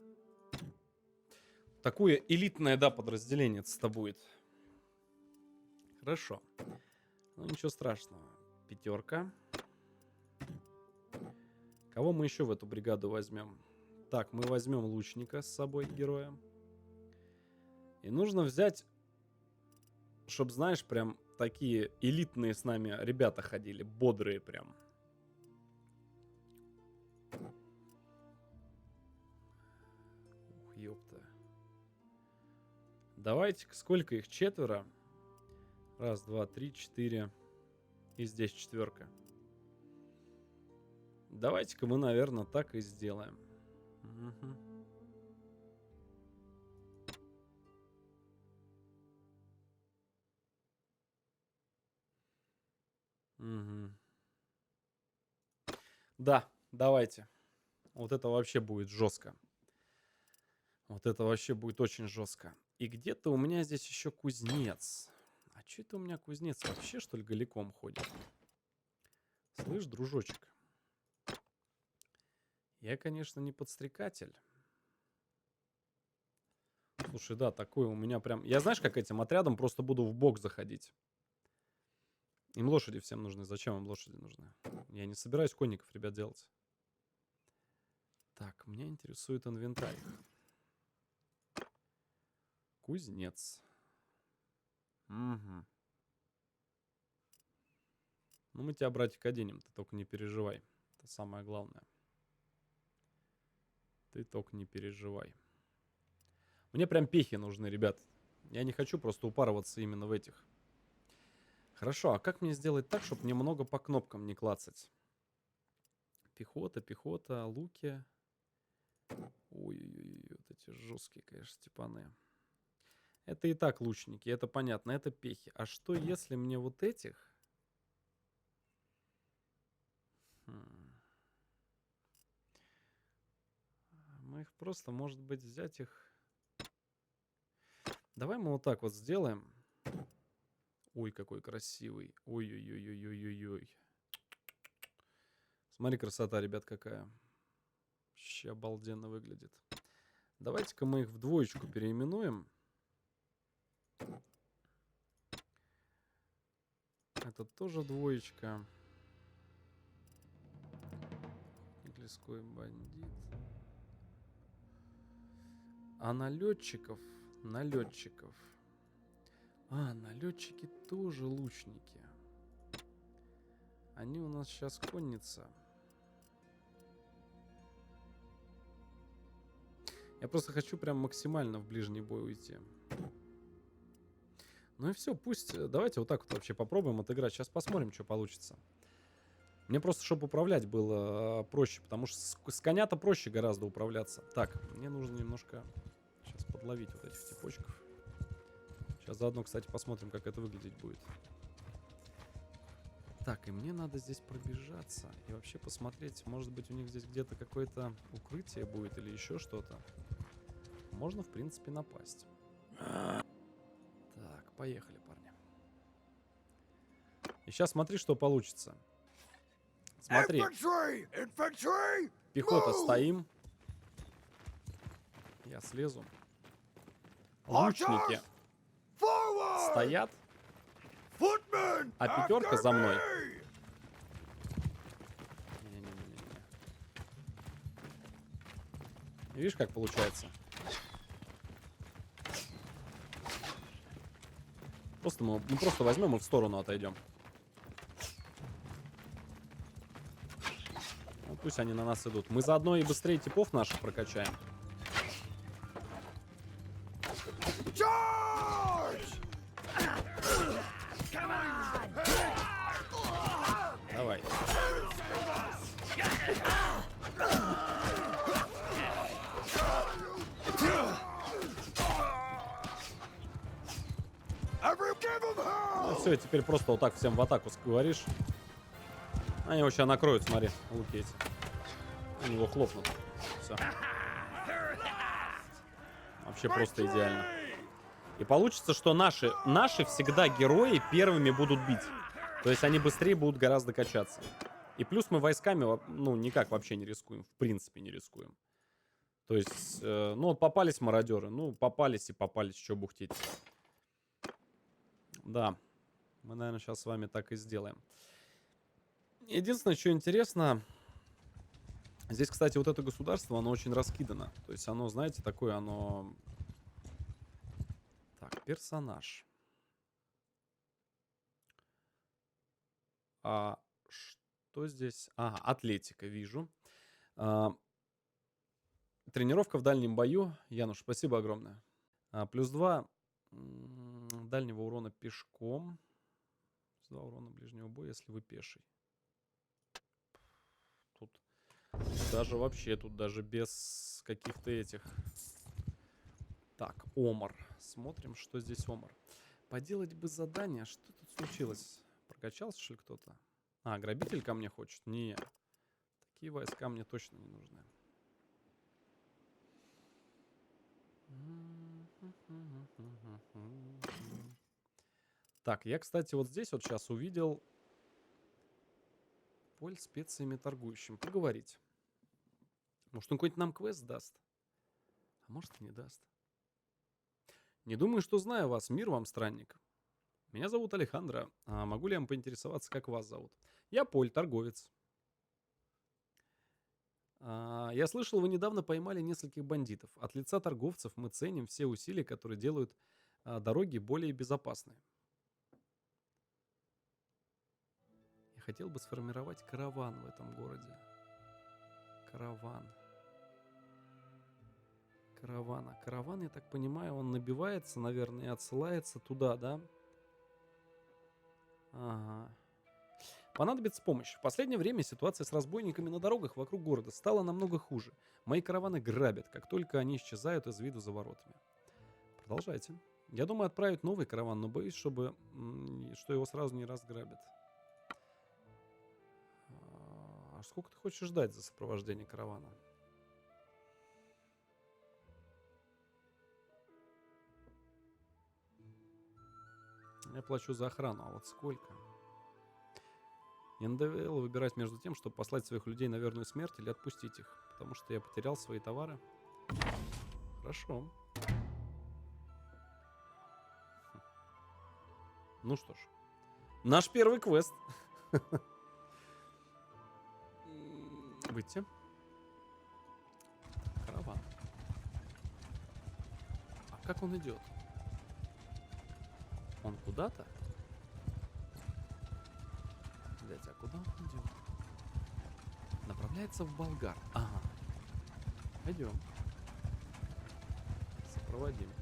Такое элитное, да, подразделение-то будет. Хорошо. Ну, ничего страшного. 5. Кого мы еще в эту бригаду возьмем? Так, мы возьмем лучника с собой, героя. И нужно взять, чтобы, знаешь, прям такие элитные с нами ребята ходили, бодрые прям. Ух, ёпта. Давайте, сколько их? 4? 1, 2, 3, 4. И здесь 4. Давайте-ка мы, наверное, так и сделаем. Угу. Угу. Да, давайте. Вот это вообще будет жестко. Вот это вообще будет очень жестко. И где-то у меня здесь еще кузнец. А что это у меня кузнец вообще, что ли, голиком ходит? Слышь, дружочек. Я, конечно, не подстрекатель. Слушай, да, такой у меня прям... Я знаешь, как этим отрядом просто буду в бок заходить. Им лошади всем нужны. Зачем им лошади нужны? Я не собираюсь конников, ребят, делать. Так, меня интересует инвентарь. Кузнец. Угу. Ну, мы тебя, братик, оденем. Ты только не переживай. Это самое главное. Ты только не переживай. Мне прям пехи нужны, ребят. Я не хочу просто упарываться именно в этих. Хорошо, а как мне сделать так, чтобы мне много по кнопкам не клацать? Пехота, пехота, луки. Ой-ой-ой, вот эти жесткие, конечно, типаны. Это и так лучники, это понятно, это пехи. А что если мне вот этих... Мы их просто, может быть, взять их... Давай мы вот так вот сделаем. Ой, какой красивый. Ой-ой-ой-ой-ой-ой-ой. Смотри, красота, ребят, какая. Вообще обалденно выглядит. Давайте-ка мы их в двоечку переименуем. Это тоже двоечка. Леской бандит. А налетчиков... Налетчиков. А, налетчики тоже лучники. Они у нас сейчас конница. Я просто хочу прям максимально в ближний бой уйти. Ну и все, пусть... Давайте вот так вот вообще попробуем отыграть. Сейчас посмотрим, что получится. Мне просто, чтобы управлять было проще, потому что с коня-то проще гораздо управляться. Так, мне нужно немножко сейчас подловить вот этих типочков. Сейчас заодно, кстати, посмотрим, как это выглядеть будет. Так, и мне надо здесь пробежаться и вообще посмотреть, может быть, у них здесь где-то какое-то укрытие будет или еще что-то. Можно, в принципе, напасть. Так, поехали, парни. И сейчас смотри, что получится. Смотри. Infantry! Infantry! Пехота, Move! стоим. Я слезу. Лучники Forward! стоят. Footmen! А пятерка за мной. Me! Не-не-не-не-не. Видишь, как получается? Просто мы просто возьмем и в сторону отойдем. Ну, пусть они на нас идут. Мы заодно и быстрее типов наших прокачаем. Charge! Давай. Give 'em hell! Ну, все, теперь просто вот так всем в атаку говоришь. Они его сейчас накроют, смотри, луки эти. Они его хлопнут. Все. Вообще просто идеально. И получится, что наши всегда герои первыми будут бить. То есть они быстрее будут гораздо качаться. И плюс мы войсками, ну, никак вообще не рискуем. В принципе, не рискуем. То есть, ну, вот попались мародеры. Ну, попались и попались, что бухтеть. Да. Мы, наверное, сейчас с вами так и сделаем. Единственное, что интересно... Здесь, кстати, вот это государство, оно очень раскидано. То есть оно, знаете, такое, оно... Так, персонаж. А что здесь? Ага, атлетика, вижу. Тренировка в дальнем бою. Януш, спасибо огромное. +2 дальнего урона пешком. +2 урона ближнего боя, если вы пеший. Тут даже вообще, тут даже без каких-то этих... Так, Омар. Смотрим, что здесь Омар. Поделать бы задание. Что тут случилось? Прокачался, что ли, кто-то? А, грабитель ко мне хочет? Не. Такие войска мне точно не нужны. Так, я, кстати, вот здесь вот сейчас увидел Поль специями торгующим. Поговорить. Может, он какой-нибудь нам квест даст? А может, и не даст. Не думаю, что знаю вас. Мир вам, странник. Меня зовут Алехандро. А могу ли я вам поинтересоваться, как вас зовут? Я Поль, торговец. Я слышал, вы недавно поймали нескольких бандитов. От лица торговцев мы ценим все усилия, которые делают дороги более безопасными. Я хотел бы сформировать караван в этом городе. Караван. Караван, я так понимаю, он набивается, наверное, и отсылается туда, да? Ага. Понадобится помощь. В последнее время ситуация с разбойниками на дорогах вокруг города стала намного хуже. Мои караваны грабят, как только они исчезают из виду за воротами. Продолжайте. Я думаю отправить новый караван, но боюсь, что его сразу не разграбят. А сколько ты хочешь ждать за сопровождение каравана? Я плачу за охрану, а вот сколько? Я надоело выбирать между тем, чтобы послать своих людей на верную смерть или отпустить их, потому что я потерял свои товары. Хорошо. Ну что ж. Наш первый квест. Выйти. Караван. А как он идет? Он куда-то? Блять, а куда он идет? Направляется в Болгар. Ага. Пойдем. Сопроводим.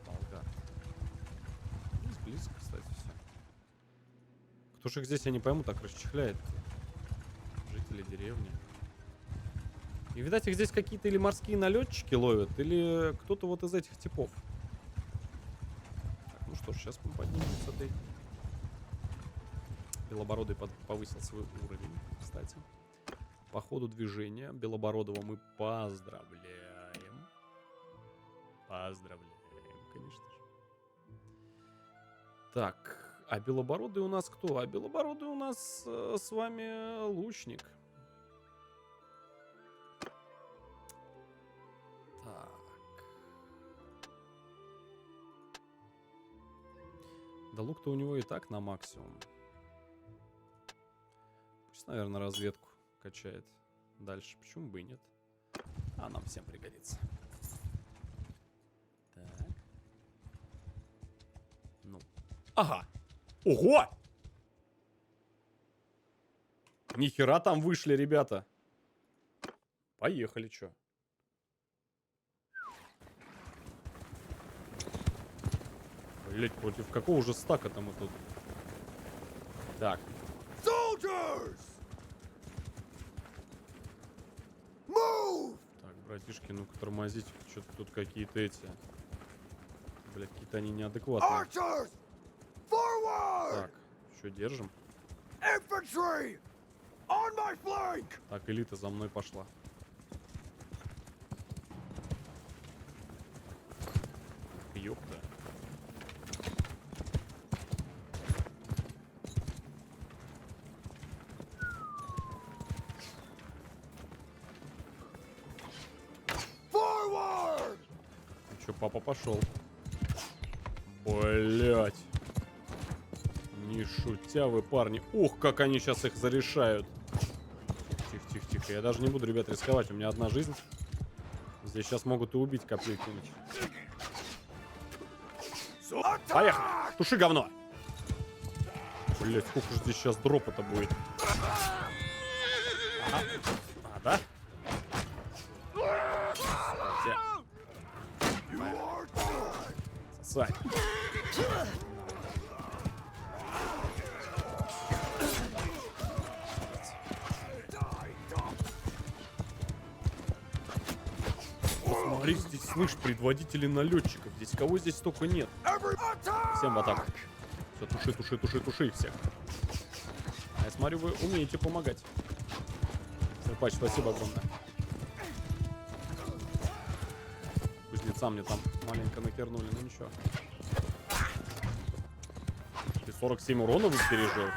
Болгар. Здесь близко, кстати, все. Кто же их здесь, я не пойму, так расчехляет? Жители деревни. И, видать, их здесь какие-то или морские налетчики ловят, или кто-то вот из этих типов. Так, ну что ж, сейчас мы поднимемся с этой. Белобородый повысил свой уровень, кстати. По ходу движения Белобородова мы поздравляем. Поздравляем, конечно же. Так, а Белобородый у нас кто? А Белобородый у нас с вами лучник. Так. Да лук-то у него и так на максимум. Пусть, наверное, разведку качает дальше. Почему бы и нет? А нам всем пригодится. Так. Ну. Ага. Ого! Нихера там вышли, ребята. Поехали, чё? Блять, против какого же стака-то мы тут? Так. Soldiers! Move! Так, братишки, ну-ка тормозите. Что-то тут какие-то эти... Блять, какие-то они неадекватные. Archers! Forward! Так, что, держим? Infantry! On my flank! Так, элита за мной пошла. Ёпта. Forward! Ну чё, папа пошел. Блять. Не шутя вы, парни. Ух, как они сейчас их зарешают. Тихо. Я даже не буду, ребят, рисковать. У меня одна жизнь. Здесь сейчас могут и убить копье кинуть. Поехали! Туши говно! Блять, сколько же здесь сейчас дропа-то будет? Ага. А, да? Сосай. Смотри, здесь, слышь, предводители налетчиков. Здесь кого здесь только нет. Всем в атаку. Все, туши их всех. А я смотрю, вы умеете помогать. Серпач, спасибо огромное. Кузнеца мне там Маленько накернули, ну ничего. Ты 47 урона пережил.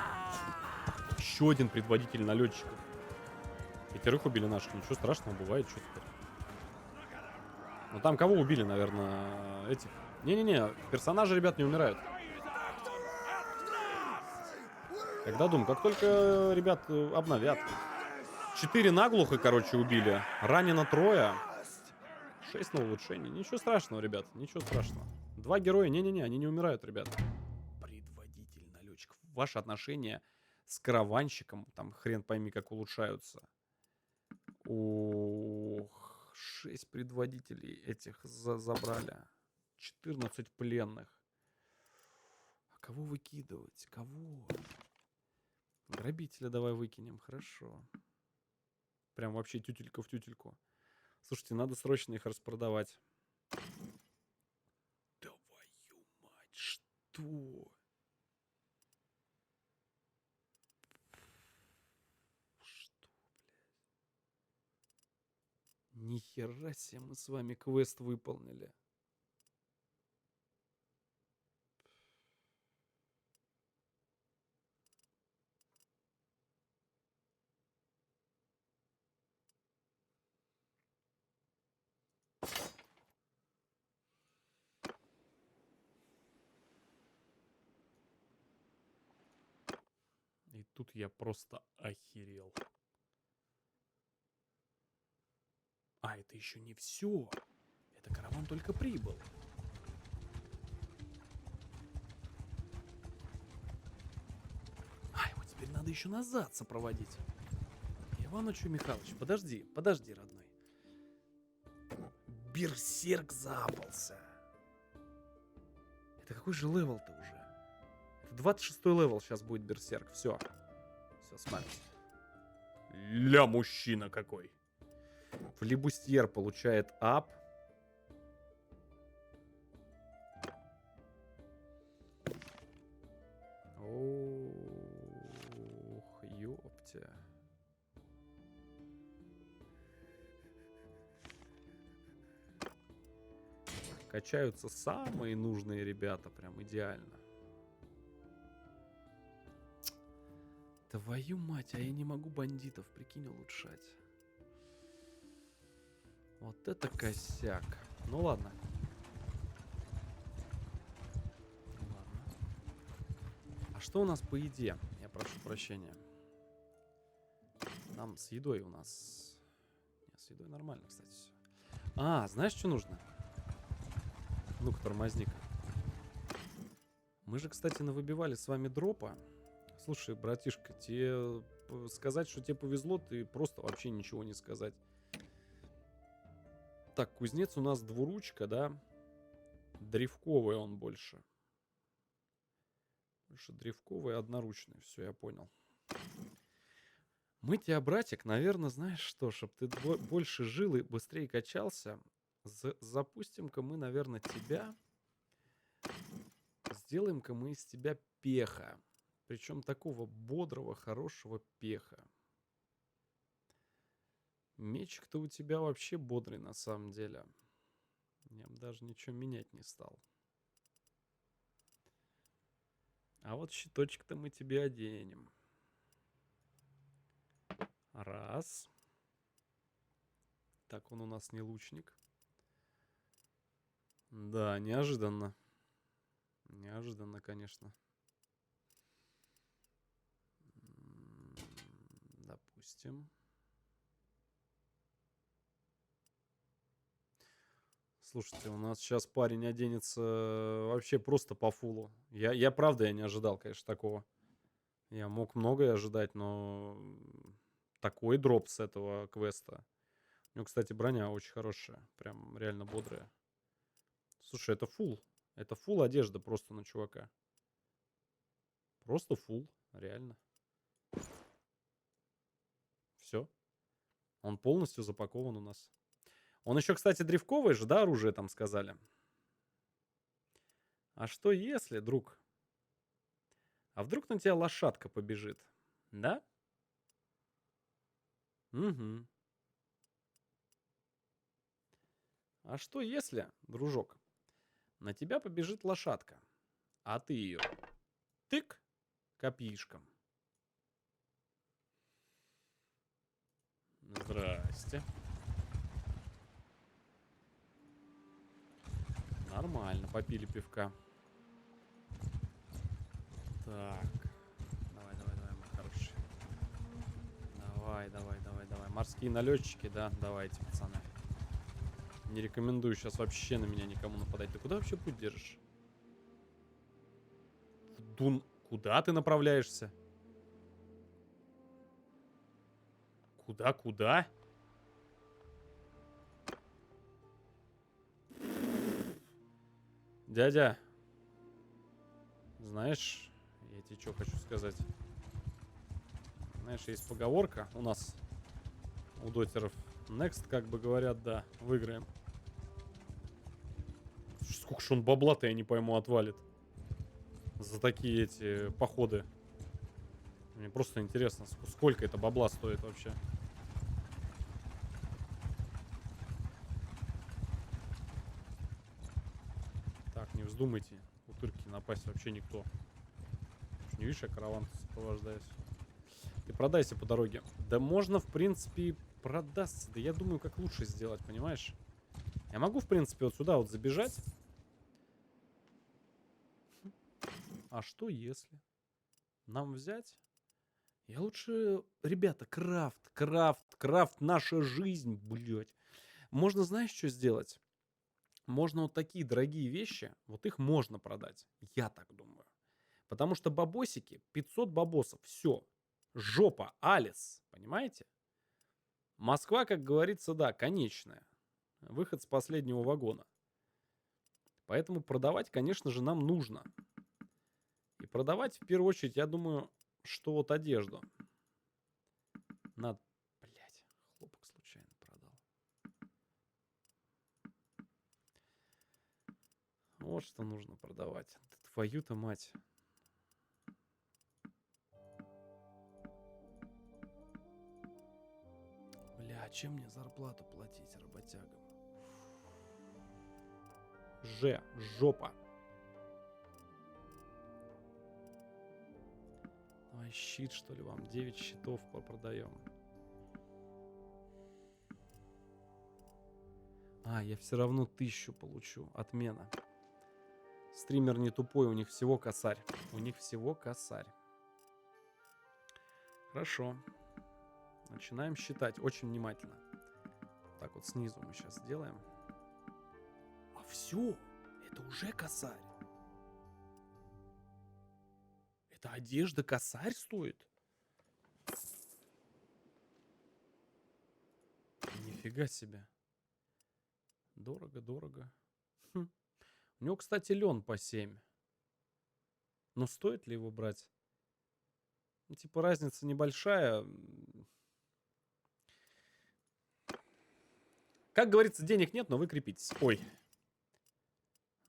Еще один предводитель налетчиков. 5 убили наших. Ничего страшного, бывает, что теперь. Ну там кого убили, наверное, этих. Не-не-не, персонажи, ребят, не умирают. Когда думаю, как только ребят обновят. 4 наглухо, короче, убили. Ранено 3. 6 на улучшение. Ничего страшного, ребят, ничего страшного. 2 героя, не-не-не, они не умирают, ребят. Предводитель налетчиков. Ваши отношения с караванщиком, там хрен пойми, как улучшаются. Ох, 6 предводителей этих забрали. 14 пленных. А кого выкидывать? Кого? Грабителя давай выкинем, хорошо. Прям вообще тютелька в тютельку. Слушайте, надо срочно их распродавать. Твою мать, что? Что, блядь? Нихера себе мы с вами квест выполнили. И тут я просто охерел. А, это еще не все. Это караван только прибыл. А, его теперь надо еще назад сопроводить. Иваныч Михайлович, подожди, подожди, родной. Берсерк запался. Это какой же левел-то уже? Это 26-й левел сейчас будет берсерк. Все. Все, смотрите. Ля, мужчина какой. Флибустьер получает ап. Ох, ёптя. Качаются самые нужные ребята, прям идеально. Твою мать, а я не могу бандитов, прикинь, улучшать. Вот это косяк. Ну ладно. Ладно. А что у нас по еде? Я прошу прощения. Нам с едой у нас... Нет, с едой нормально, кстати, все. А, знаешь, что нужно? Ну-ка, тормозник. Мы же, кстати, навыбивали с вами дропа. Слушай, братишка, тебе сказать, что тебе повезло, ты просто вообще ничего не сказать. Так, кузнец у нас двуручка, да? Древковый он больше. Больше древковый, одноручный. Все, я понял. Мы тебя, братик, наверное, знаешь что, чтоб ты больше жил и быстрее качался, запустим-ка мы, наверное, тебя. Сделаем-ка мы из тебя пеха. Причем такого бодрого, хорошего пеха. Мечик-то у тебя вообще бодрый на самом деле. Я бы даже ничего менять не стал. А вот щиточек-то мы тебе оденем. Раз. Так, он у нас не лучник. Да, неожиданно. Неожиданно, конечно. Допустим. Слушайте, у нас сейчас парень оденется вообще просто по фулу. Я правда, я не ожидал, конечно, такого. Я мог многое ожидать, но такой дроп с этого квеста. У него, кстати, броня очень хорошая. Прям реально бодрая. Слушай, это фул. Это фул одежда просто на чувака. Просто фул, реально. Все. Он полностью запакован у нас. Он еще, кстати, древковое же, да, оружие там сказали. А что если, друг? А вдруг на тебя лошадка побежит? Да? Угу. А что если, дружок, На тебя побежит лошадка, а ты ее тык копьишком. Здрасте. Нормально, попили пивка. Так. Давай, мой хороший. Давай. Морские налетчики, да? Давайте, пацаны. Не рекомендую сейчас вообще на меня никому нападать. Ты куда вообще путь держишь? Куда ты направляешься? Куда? Дядя, знаешь, я тебе что хочу сказать. Знаешь, есть поговорка у нас, у дотеров. Next, как бы говорят, да, выиграем. Сколько ж он бабла-то, я не пойму, отвалит. За такие эти походы. Мне просто интересно, сколько это бабла стоит вообще. Так, не вздумайте, утырки напасть вообще никто. Не видишь, я караван сопровождаюсь. Ты продайся по дороге. Да можно, в принципе, продастся. Да я думаю, как лучше сделать, понимаешь? Я могу, в принципе, вот сюда вот забежать. А что если нам взять? Я лучше... Ребята, крафт, наша жизнь, блядь. Можно, знаешь, что сделать? Можно вот такие дорогие вещи, вот их можно продать. Я так думаю. Потому что бабосики, 500 бабосов, все. Жопа, Алис, понимаете? Москва, как говорится, да, конечная. Выход с последнего вагона. Поэтому продавать, конечно же, нам нужно. И продавать, в первую очередь, я думаю, что вот одежду. Надо... Блять, хлопок случайно продал. Вот что нужно продавать. Твою-то мать. Бля, а чем мне зарплату платить работягам? Жопа. Давай щит, что ли, вам? 9 щитов продаем. А, я все равно 1000 получу. Отмена. Стример не тупой, у них всего косарь. Хорошо. Начинаем считать очень внимательно. Так вот снизу мы сейчас сделаем. А все, это уже косарь. Это одежда косарь стоит? Нифига себе. Дорого. Хм. У него, кстати, лен по 7. Но стоит ли его брать? Ну, типа разница небольшая. Как говорится, денег нет, но вы крепитесь. Ой.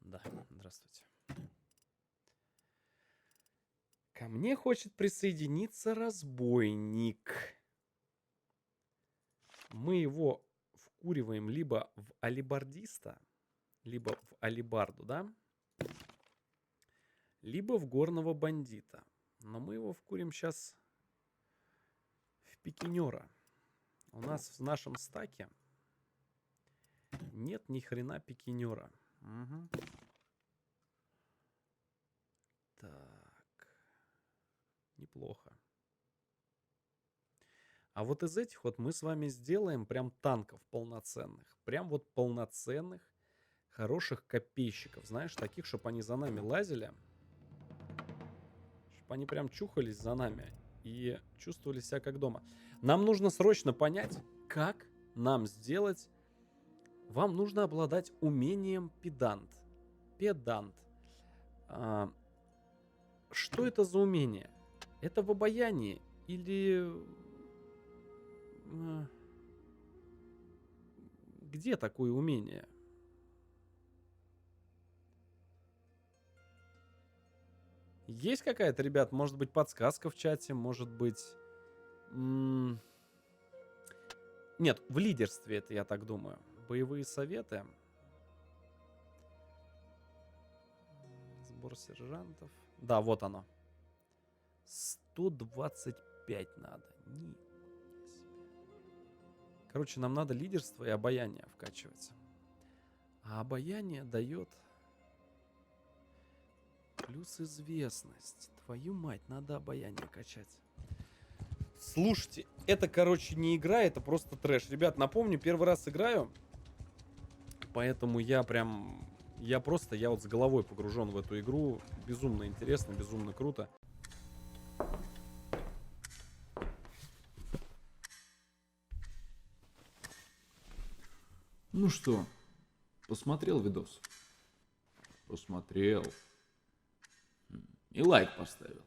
Да, здравствуйте. Ко мне хочет присоединиться разбойник. Мы его вкуриваем либо в алибардиста, либо в алибарду, да? Либо в горного бандита. Но мы его вкурим сейчас в пикинера. У нас в нашем стаке нет ни хрена пикинера. Угу. Так. Неплохо. А вот из этих вот мы с вами сделаем прям танков полноценных. Прям вот полноценных, хороших копейщиков. Знаешь, таких, чтобы они за нами лазили. Чтобы они прям чухались за нами и чувствовали себя как дома. Нам нужно срочно понять, как нам сделать. Вам нужно обладать умением педант. Что это за умение? Это в обаянии или... Где такое умение? Есть какая-то, ребят, может быть, подсказка в чате, может быть... Нет, в лидерстве это, я так думаю. Боевые советы. Набор сержантов. Да, вот оно. 125 надо. Ни себе. Короче, нам надо лидерство и обаяние вкачивать. А обаяние дает плюс известность. Твою мать, надо обаяние качать. Слушайте, это, короче, не игра, это просто трэш. Ребят, напомню, первый раз играю. Поэтому я прям... Я вот с головой погружен в эту игру. Безумно интересно, безумно круто. Ну что, посмотрел видос? Посмотрел. И лайк поставил.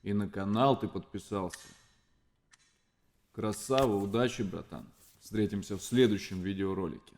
И на канал ты подписался. Красава, удачи, братан. Встретимся в следующем видеоролике.